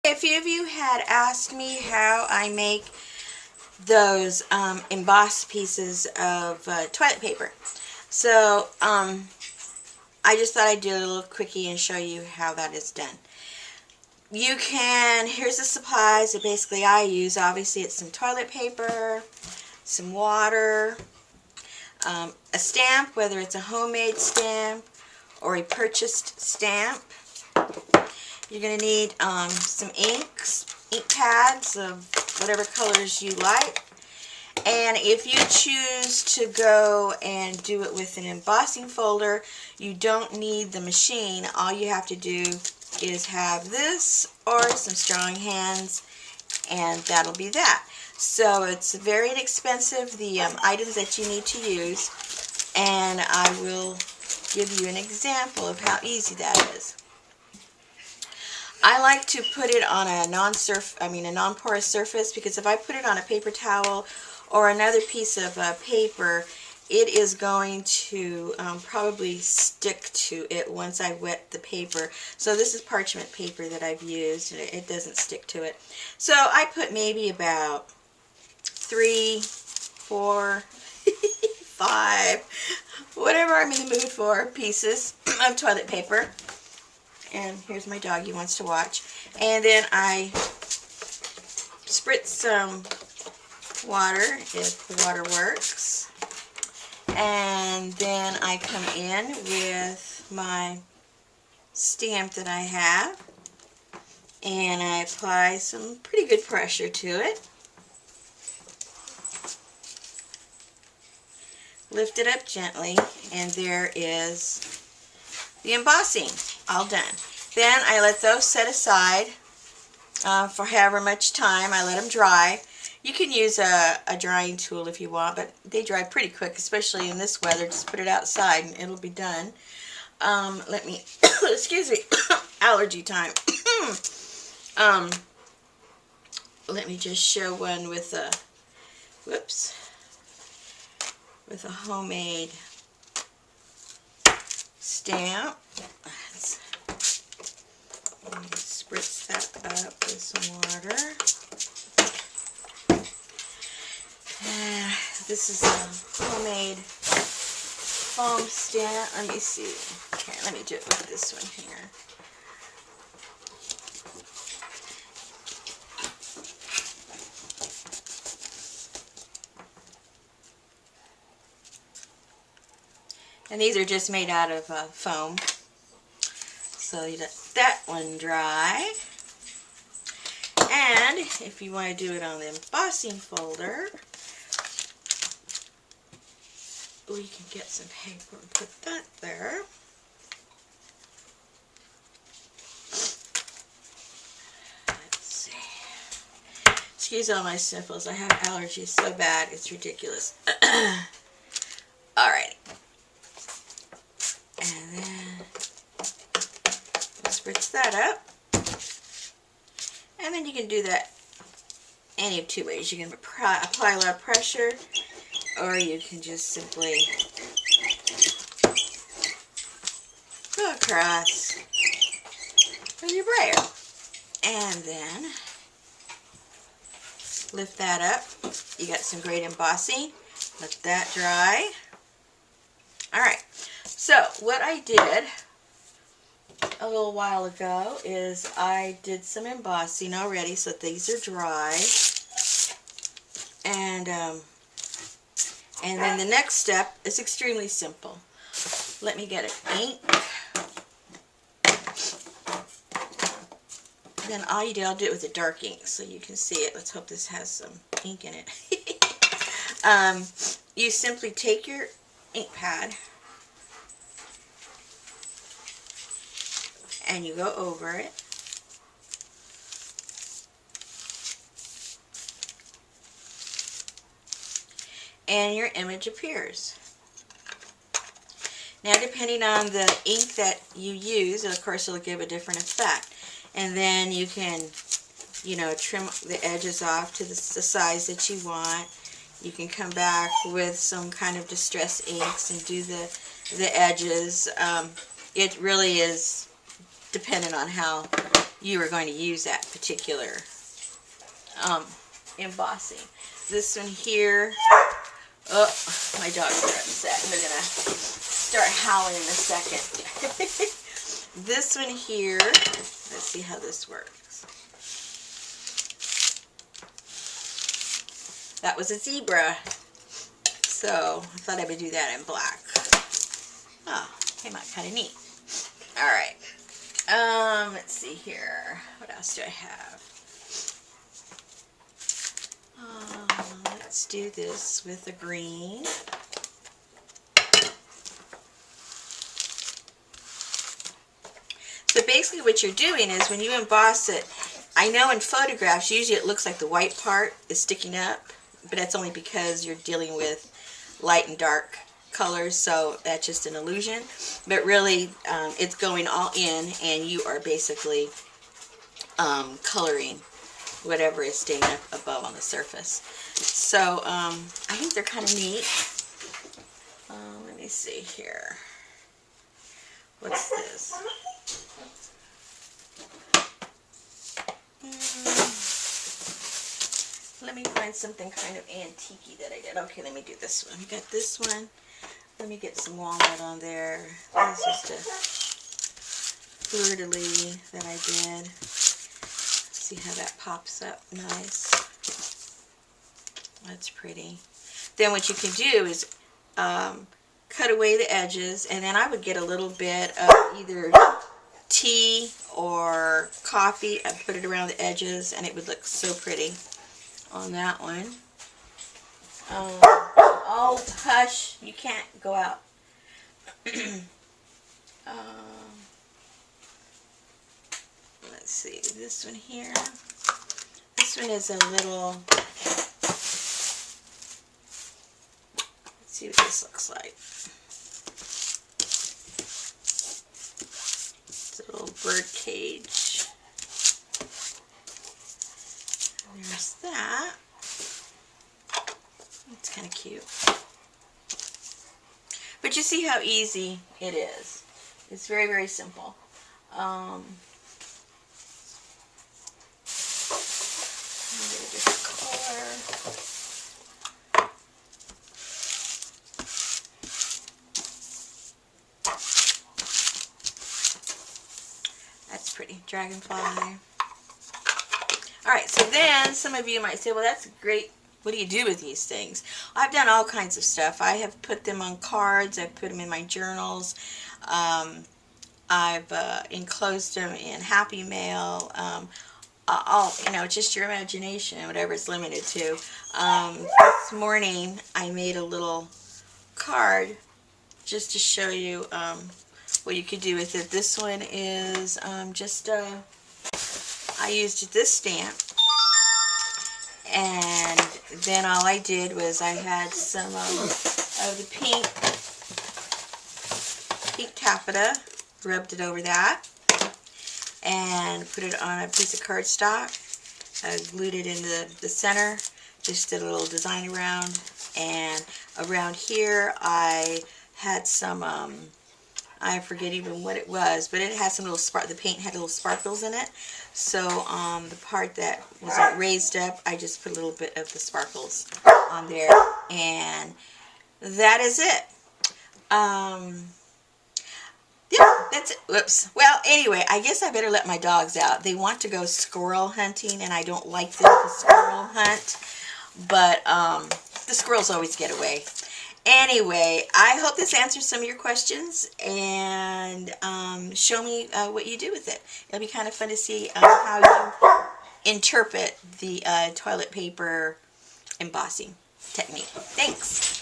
A few of you had asked me how I make those embossed pieces of toilet paper. So I just thought I'd do a little quickie and show you how that is done. You can, here's the supplies that basically I use. Obviously it's some toilet paper, some water, a stamp, whether it's a homemade stamp or a purchased stamp. You're going to need some inks, ink pads of whatever colors you like. And if you choose to go and do it with an embossing folder, you don't need the machine. All you have to do is have this or some strong hands, and that'll be that. So it's very inexpensive, the items that you need to use, and I will give you an example of how easy that is. I like to put it on a non-porous surface, because if I put it on a paper towel or another piece of paper, it is going to probably stick to it once I wet the paper. So this is parchment paper that I've used, and it doesn't stick to it. So I put maybe about 3, 4, 5, whatever I'm in the mood for, pieces of toilet paper. And here's my dog, he wants to watch. And then I spritz some water, if the water works. And then I come in with my stamp that I have, and I apply some pretty good pressure to it. Lift it up gently, and there is the embossing all done. Then I let those set aside for however much time. I let them dry. You can use a drying tool if you want, but they dry pretty quick, especially in this weather. Just put it outside and it'll be done. Let me, excuse me, allergy time. Let me just show one with a, whoops, with a homemade stamp. Let me spritz that up with some water. This is a homemade foam stamp. Let me see. Okay, let me do it with this one here. And these are just made out of foam. So you let that one dry. And if you want to do it on the embossing folder, we can get some paper and put that there. Let's see. Excuse all my sniffles. I have allergies so bad, it's ridiculous. Alright. And then spritz that up. And then you can do that any of two ways. You can apply a lot of pressure, or you can just simply go across with your brayer. And then lift that up. You got some great embossing. Let that dry. Alright, so what I did a little while ago is I did some embossing already, so these are dry. And then the next step is extremely simple. Let me get an ink. Then all you do, I'll do it with a dark ink so you can see it. Let's hope this has some ink in it. You simply take your ink pad and you go over it. And your image appears. Now, depending on the ink that you use, of course it'll give a different effect. And then you can, you know, trim the edges off to the size that you want. You can come back with some kind of distress inks and do the edges. It really is dependent on how you are going to use that particular embossing. This one here, oh, my dogs are upset. They're going to start howling in a second. This one here, let's see how this works. That was a zebra, so I thought I would do that in black. Oh, came out kind of neat. All right. Let's see here. What else do I have? Let's do this with the green. So basically what you're doing is when you emboss it, I know in photographs usually it looks like the white part is sticking up, but that's only because you're dealing with light and dark colors, so that's just an illusion. But really it's going all in, and you are basically coloring whatever is staying up above on the surface. So I think they're kind of neat. Let me see here. What's this? Let me find something kind of antique-y that I did. Okay, let me do this one. We got this one. Let me get some walnut on there. This is just a fleur-de-lis that I did. See how that pops up nice. That's pretty. Then what you can do is cut away the edges, and then I would get a little bit of either tea or coffee and put it around the edges, and it would look so pretty on that one. Oh, hush, you can't go out. Let's see, this one here. This one is a little, let's see what this looks like. It's a little bird cage. There's that. It's kind of cute. But you see how easy it is. It's very, very simple. Get a different color. That's pretty. Dragonfly. Alright, so then some of you might say, well, that's great. What do you do with these things? I've done all kinds of stuff. I have put them on cards. I've put them in my journals. I've enclosed them in Happy Mail. You know, just your imagination, whatever it's limited to. This morning I made a little card just to show you what you could do with it. This one is I used this stamp, and then all I did was I had some of the pink taffeta, rubbed it over that, and put it on a piece of cardstock. I glued it in the center, just did a little design around, and around here I had some, I forget even what it was, but it had some little the paint had little sparkles in it. So the part that was raised up, I just put a little bit of the sparkles on there, and that is it. Yeah, that's it. Whoops. Well, anyway, I guess I better let my dogs out. They want to go squirrel hunting, and I don't like them to squirrel hunt, but the squirrels always get away. Anyway, I hope this answers some of your questions, and show me what you do with it. It'll be kind of fun to see how you interpret the toilet paper embossing technique. Thanks.